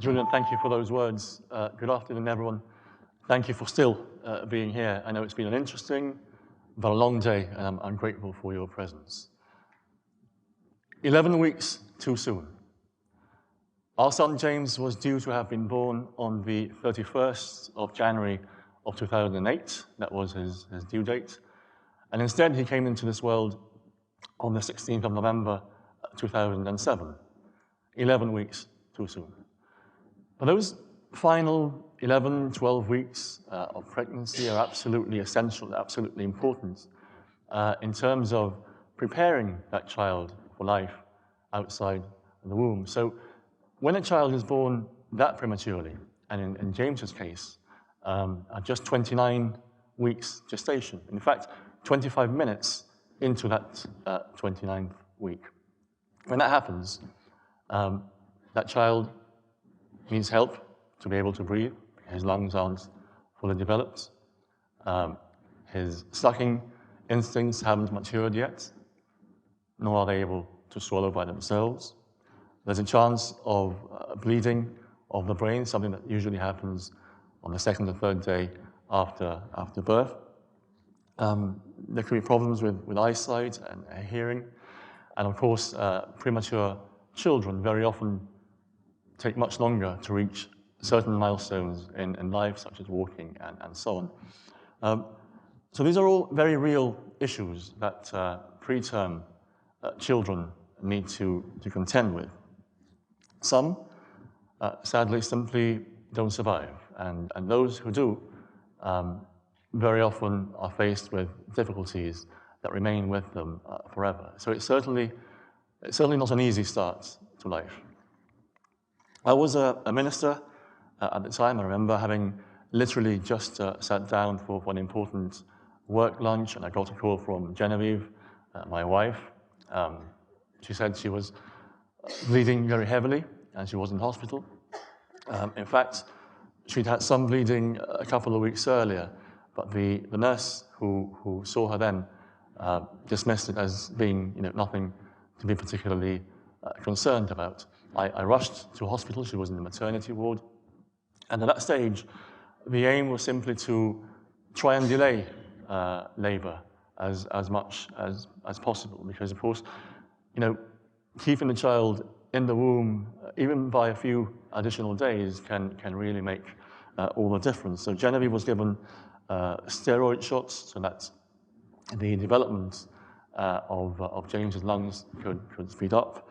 Julian, thank you for those words. Good afternoon, everyone. Thank you for still being here. I know it's been an interesting but a long day, and I'm grateful for your presence. 11 weeks too soon. Our son James was due to have been born on the 31st of January of 2008. That was his due date. And instead, he came into this world on the 16th of November 2007. 11 weeks too soon. But those final 11, 12 weeks of pregnancy are absolutely essential, absolutely important in terms of preparing that child for life outside the womb. So when a child is born that prematurely, and in James's case, at just 29 weeks gestation, in fact, 25 minutes into that 29th week, when that happens, that child needs help to be able to breathe. His lungs aren't fully developed. His sucking instincts haven't matured yet, nor are they able to swallow by themselves. There's a chance of bleeding of the brain, something that usually happens on the second or third day after birth. There could be problems with eyesight and hearing. And of course, premature children very often take much longer to reach certain milestones in life, such as walking and so on. So these are all very real issues that preterm children need to contend with. Some, sadly, simply don't survive, and those who do very often are faced with difficulties that remain with them forever. So it's certainly not an easy start to life. I was a minister at the time. I remember having literally just sat down for an important work lunch, and I got a call from Genevieve, my wife. She said she was bleeding very heavily, and she was in hospital. In fact, she'd had some bleeding a couple of weeks earlier, but the nurse who saw her then dismissed it as being nothing to be particularly concerned about. I rushed to hospital. She was in the maternity ward. And at that stage, the aim was simply to try and delay labor as much as possible, because, of course, keeping the child in the womb, even by a few additional days, can really make all the difference. So Genevieve was given steroid shots so that the development of James's lungs could speed up.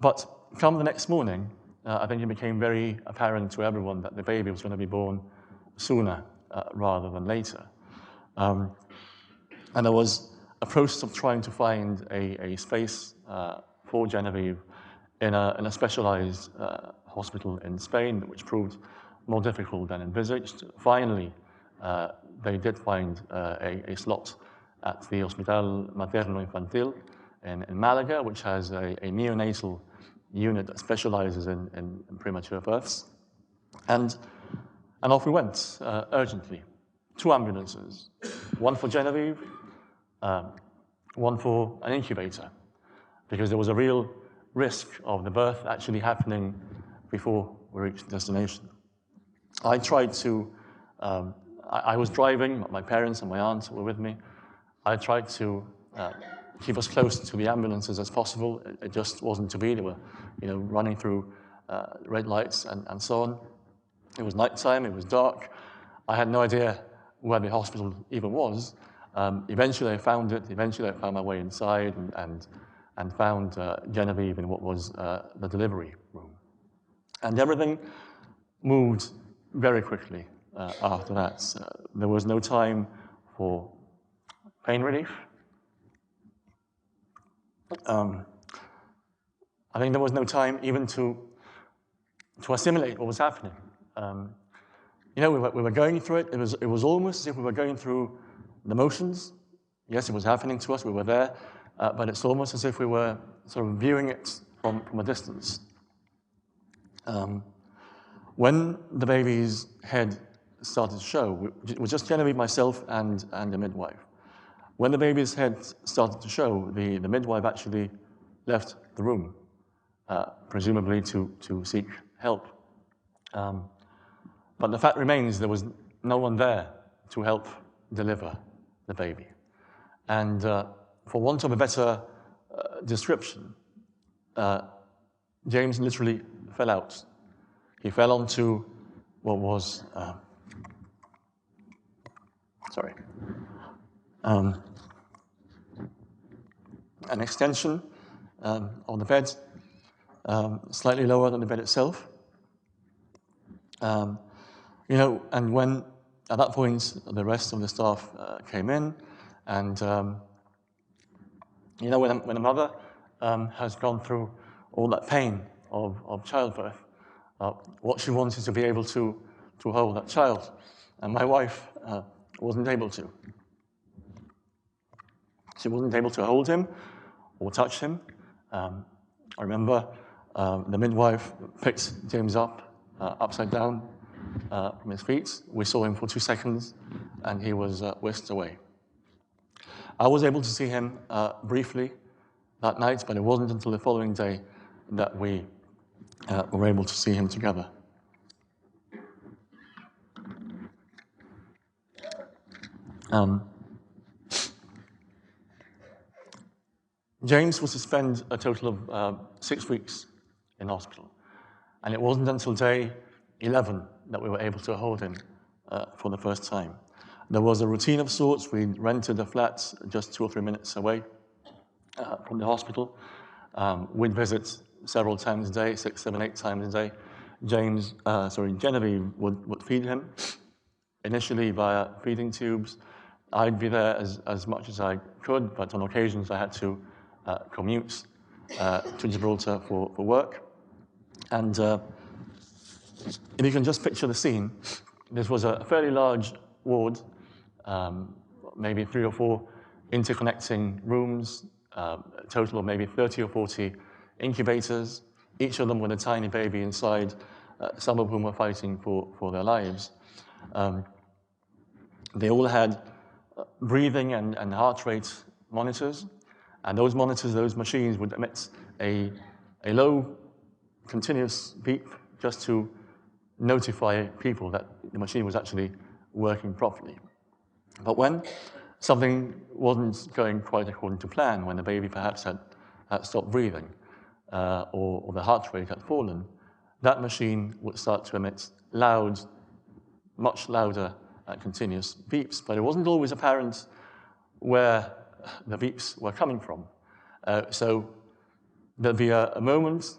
But come the next morning, I think it became very apparent to everyone that the baby was going to be born sooner rather than later. And there was a process of trying to find a space for Genevieve in a specialized hospital in Spain, which proved more difficult than envisaged. Finally, they did find a slot at the Hospital Materno Infantil in Malaga, which has a neonatal unit that specializes in premature births. And off we went, urgently. 2 ambulances, one for Genevieve, one for an incubator, because there was a real risk of the birth actually happening before we reached destination. I tried to, I was driving, my parents and my aunt were with me. I tried to keep as close to the ambulances as possible. It just wasn't to be. They were, running through red lights and so on. It was nighttime. It was dark. I had no idea where the hospital even was. Eventually, I found it. Eventually, I found my way inside and found Genevieve in what was the delivery room. And everything moved very quickly after that. There was no time for pain relief. I think there was no time even to assimilate what was happening. We were going through it. It was almost as if we were going through the motions. Yes, it was happening to us. We were there, but it's almost as if we were sort of viewing it from a distance. When the baby's head started to show, it was just Genevieve, myself, and the midwife. When the baby's head started to show, the midwife actually left the room. presumably to seek help. But the fact remains there was no one there to help deliver the baby. And for want of a better description, James literally fell out. He fell onto what was, an extension on the bed, slightly lower than the bed itself. And when, at that point, the rest of the staff came in, and when a mother has gone through all that pain of childbirth, what she wants is to be able to hold that child. And my wife wasn't able to. She wasn't able to hold him or touch him. I remember the midwife picked James up upside down from his feet. We saw him for 2 seconds, and he was whisked away. I was able to see him briefly that night, but it wasn't until the following day that we were able to see him together. James was to spend a total of 6 weeks in hospital, and it wasn't until day 11 that we were able to hold him for the first time. There was a routine of sorts. We rented a flat just 2 or 3 minutes away from the hospital. We'd visit several times a day, 6, 7, 8 times a day. Genevieve would feed him, initially via feeding tubes. I'd be there as much as I could, but on occasions I had to commute to Gibraltar for work. And if you can just picture the scene, this was a fairly large ward, maybe 3 or 4 interconnecting rooms, a total of maybe 30 or 40 incubators, each of them with a tiny baby inside, some of whom were fighting for their lives. They all had breathing and heart rate monitors, and those monitors, those machines would emit a low, continuous beep just to notify people that the machine was actually working properly. But when something wasn't going quite according to plan, when the baby perhaps had stopped breathing, or the heart rate had fallen, that machine would start to emit loud, much louder, continuous beeps. But it wasn't always apparent where the beeps were coming from. So there'd be moments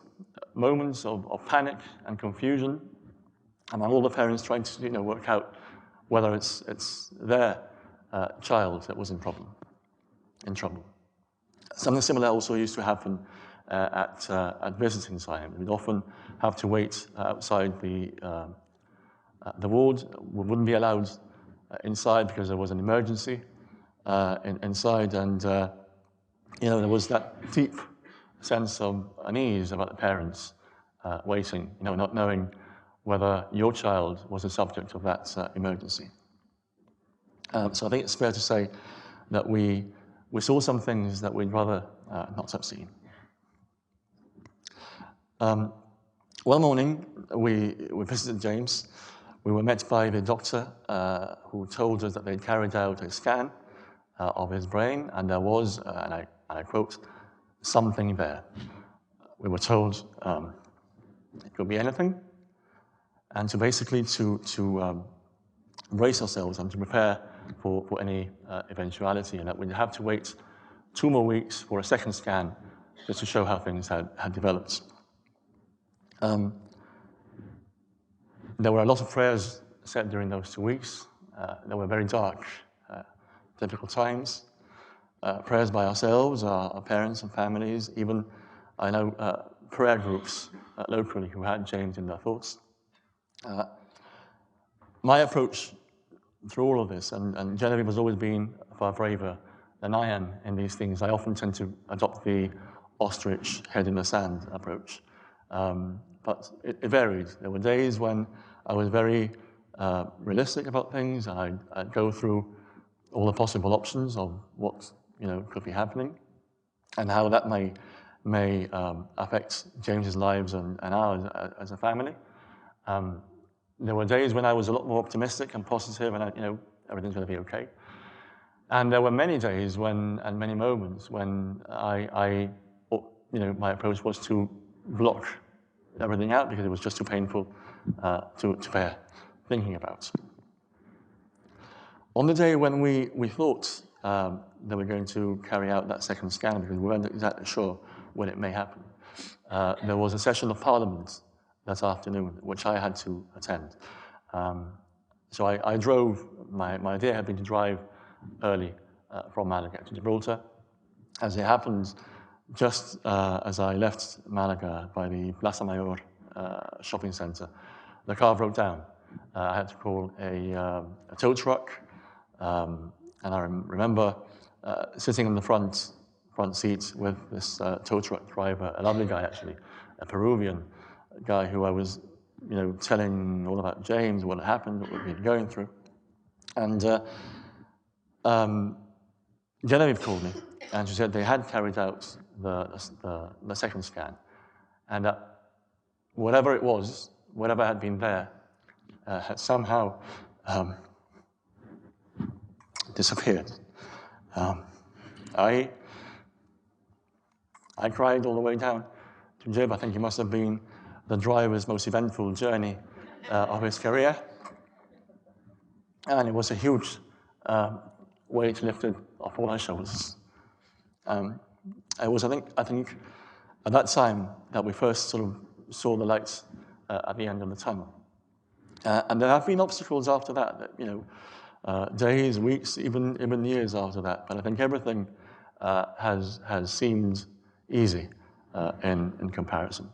of panic and confusion among all the parents trying to work out whether it's their child that was in trouble. Something similar also used to happen at visiting time. We'd often have to wait outside the ward. We wouldn't be allowed inside because there was an emergency inside, and there was that deep sense of unease about the parents waiting, not knowing whether your child was the subject of that emergency. So I think it's fair to say that we saw some things that we'd rather not have seen. One morning, we visited James. We were met by the doctor who told us that they'd carried out a scan of his brain, and there was, and I quote, something there. We were told it could be anything, and basically to brace ourselves and to prepare for any eventuality, and that we'd have to wait 2 more weeks for a second scan just to show how things had developed. There were a lot of prayers said during those 2 weeks. They were very dark, difficult times. Prayers by ourselves, our parents and families, even, I know, prayer groups locally who had James in their thoughts. My approach through all of this, and Genevieve has always been far braver than I am in these things. I often tend to adopt the ostrich head in the sand approach. But it varied. There were days when I was very realistic about things, and I'd go through all the possible options of what could be happening, and how that may may affect James's lives and ours as a family. There were days when I was a lot more optimistic and positive, and everything's going to be okay. And there were many days and many moments when my approach was to block everything out because it was just too painful to bear thinking about. On the day when we thought that we were going to carry out that second scan, because we weren't exactly sure when it may happen, there was a session of Parliament that afternoon, which I had to attend. So I drove, my idea had been to drive early from Malaga to Gibraltar. As it happened, just as I left Malaga by the Plaza Mayor shopping center, the car broke down. I had to call a tow truck, and I remember sitting in the front seat with this tow truck driver, a lovely guy actually, a Peruvian guy who I was telling all about James, what had happened, what we'd been going through. And Genevieve called me, and she said they had carried out the second scan, and that whatever it was, whatever had been there, had somehow disappeared. I cried all the way down to Jib. I think it must have been the driver's most eventful journey of his career, and it was a huge weight lifted off all our shoulders. It was, I think, at that time that we first sort of saw the lights at the end of the tunnel. And there have been obstacles after that days, weeks, even years after that. But I think everything has seemed easy in comparison.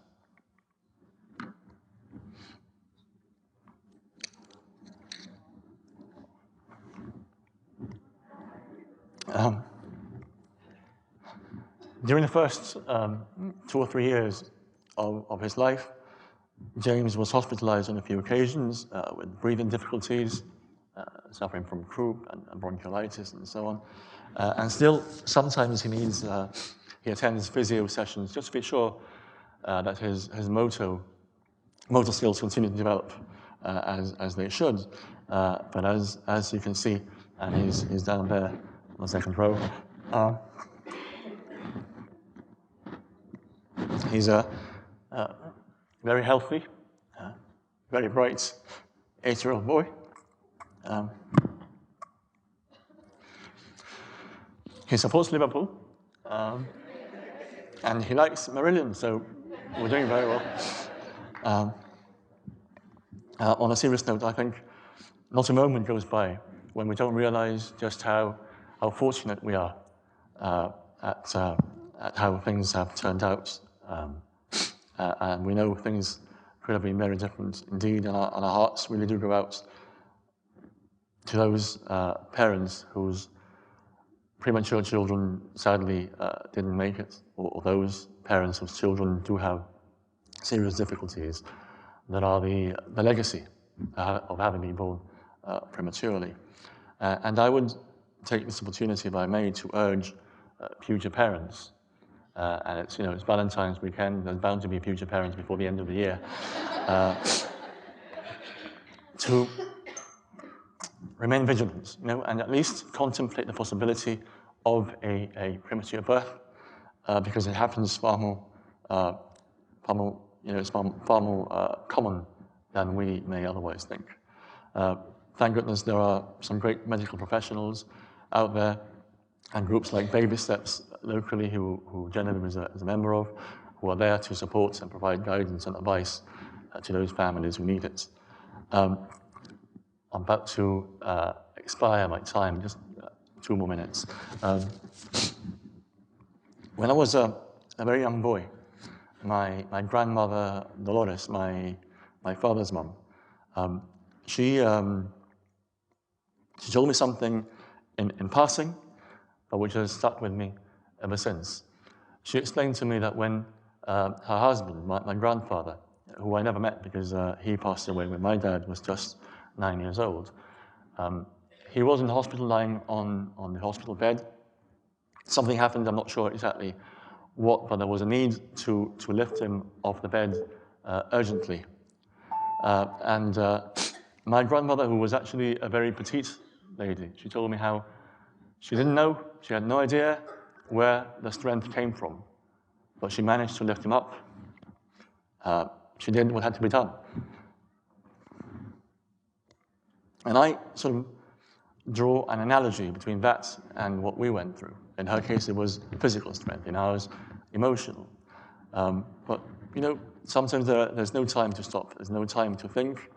During the first 2 or 3 years of his life, James was hospitalized on a few occasions with breathing difficulties, suffering from croup and bronchiolitis and so on. And still, sometimes he attends physio sessions just to be sure that his motor skills continue to develop as they should. But as you can see, and he's down there on the second row, he's a very healthy, very bright 8-year-old boy. He supports Liverpool, and he likes Marillion, so we're doing very well. On a serious note, I think not a moment goes by when we don't realize just how fortunate we are at how things have turned out. And we know things could have been very different indeed, and our hearts really do go out to those parents whose premature children sadly didn't make it, or those parents whose children do have serious difficulties that are the legacy of having been born prematurely. And I would take this opportunity, if I may, to urge future parents, and it's Valentine's weekend, there's bound to be future parents before the end of the year, to remain vigilant, and at least contemplate the possibility of a premature birth, because it happens far more common than we may otherwise think. Thank goodness there are some great medical professionals out there, and groups like Baby Steps locally, who Genevieve is a member of, who are there to support and provide guidance and advice to those families who need it. I'm about to expire my time, just 2 more minutes. When I was a very young boy, my grandmother, Dolores, my father's mum, she told me something in passing, but which has stuck with me ever since. She explained to me that when her husband, my grandfather, who I never met because he passed away when my dad was just 9 years old, he was in the hospital lying on the hospital bed. Something happened, I'm not sure exactly but there was a need to lift him off the bed urgently. My grandmother, who was actually a very petite lady, she told me how she didn't know, she had no idea where the strength came from, but she managed to lift him up. She did what had to be done. And I sort of draw an analogy between that and what we went through. In her case, it was physical strength. In ours, emotional. But, you know, sometimes there's no time to stop. There's no time to think.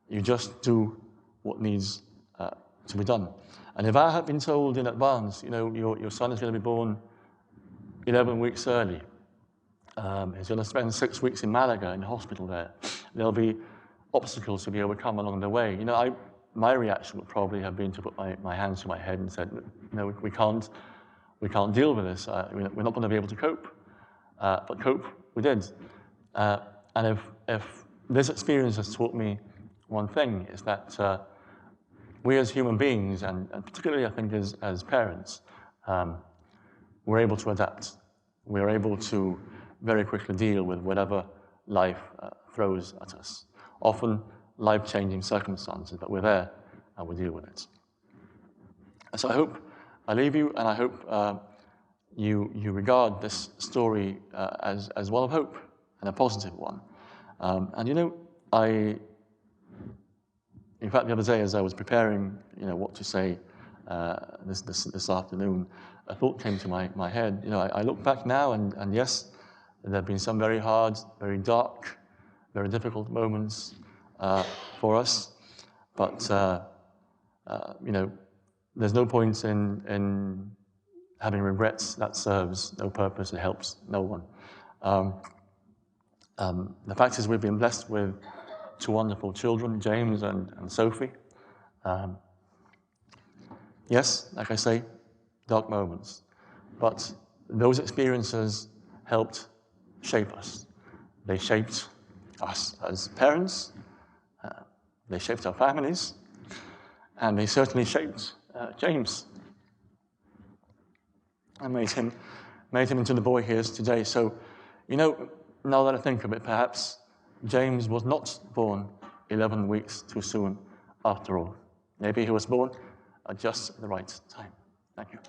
You just do what needs to be done. And if I had been told in advance, you know, your son is going to be born 11 weeks early, he's going to spend 6 weeks in Malaga in hospital there, there'll be obstacles to be overcome along the way. You know, my reaction would probably have been to put my hands to my head and said, no, we can't deal with this. We're not going to be able to cope. But cope, we did. And if this experience has taught me one thing, is that we as human beings, and particularly I think as parents, we're able to adapt. We're able to very quickly deal with whatever life throws at us. Often life-changing circumstances, but we're there and we deal with it. So I hope I leave you, and I hope you regard this story as one of hope and a positive one. And you know, in fact, the other day as I was preparing, you know, what to say this afternoon, a thought came to my head. You know, I look back now, and yes, there have been some very hard, very dark, very difficult moments for us, but you know, there's no point in having regrets. That serves no purpose. It helps no one. The fact is, we've been blessed with 2 wonderful children, James and Sophie. Yes, like I say, dark moments, but those experiences helped shape us. They shaped us as parents, they shaped our families, and they certainly shaped James and made him into the boy he is today. So, you know, now that I think of it, perhaps James was not born 11 weeks too soon after all. Maybe he was born at just the right time. Thank you.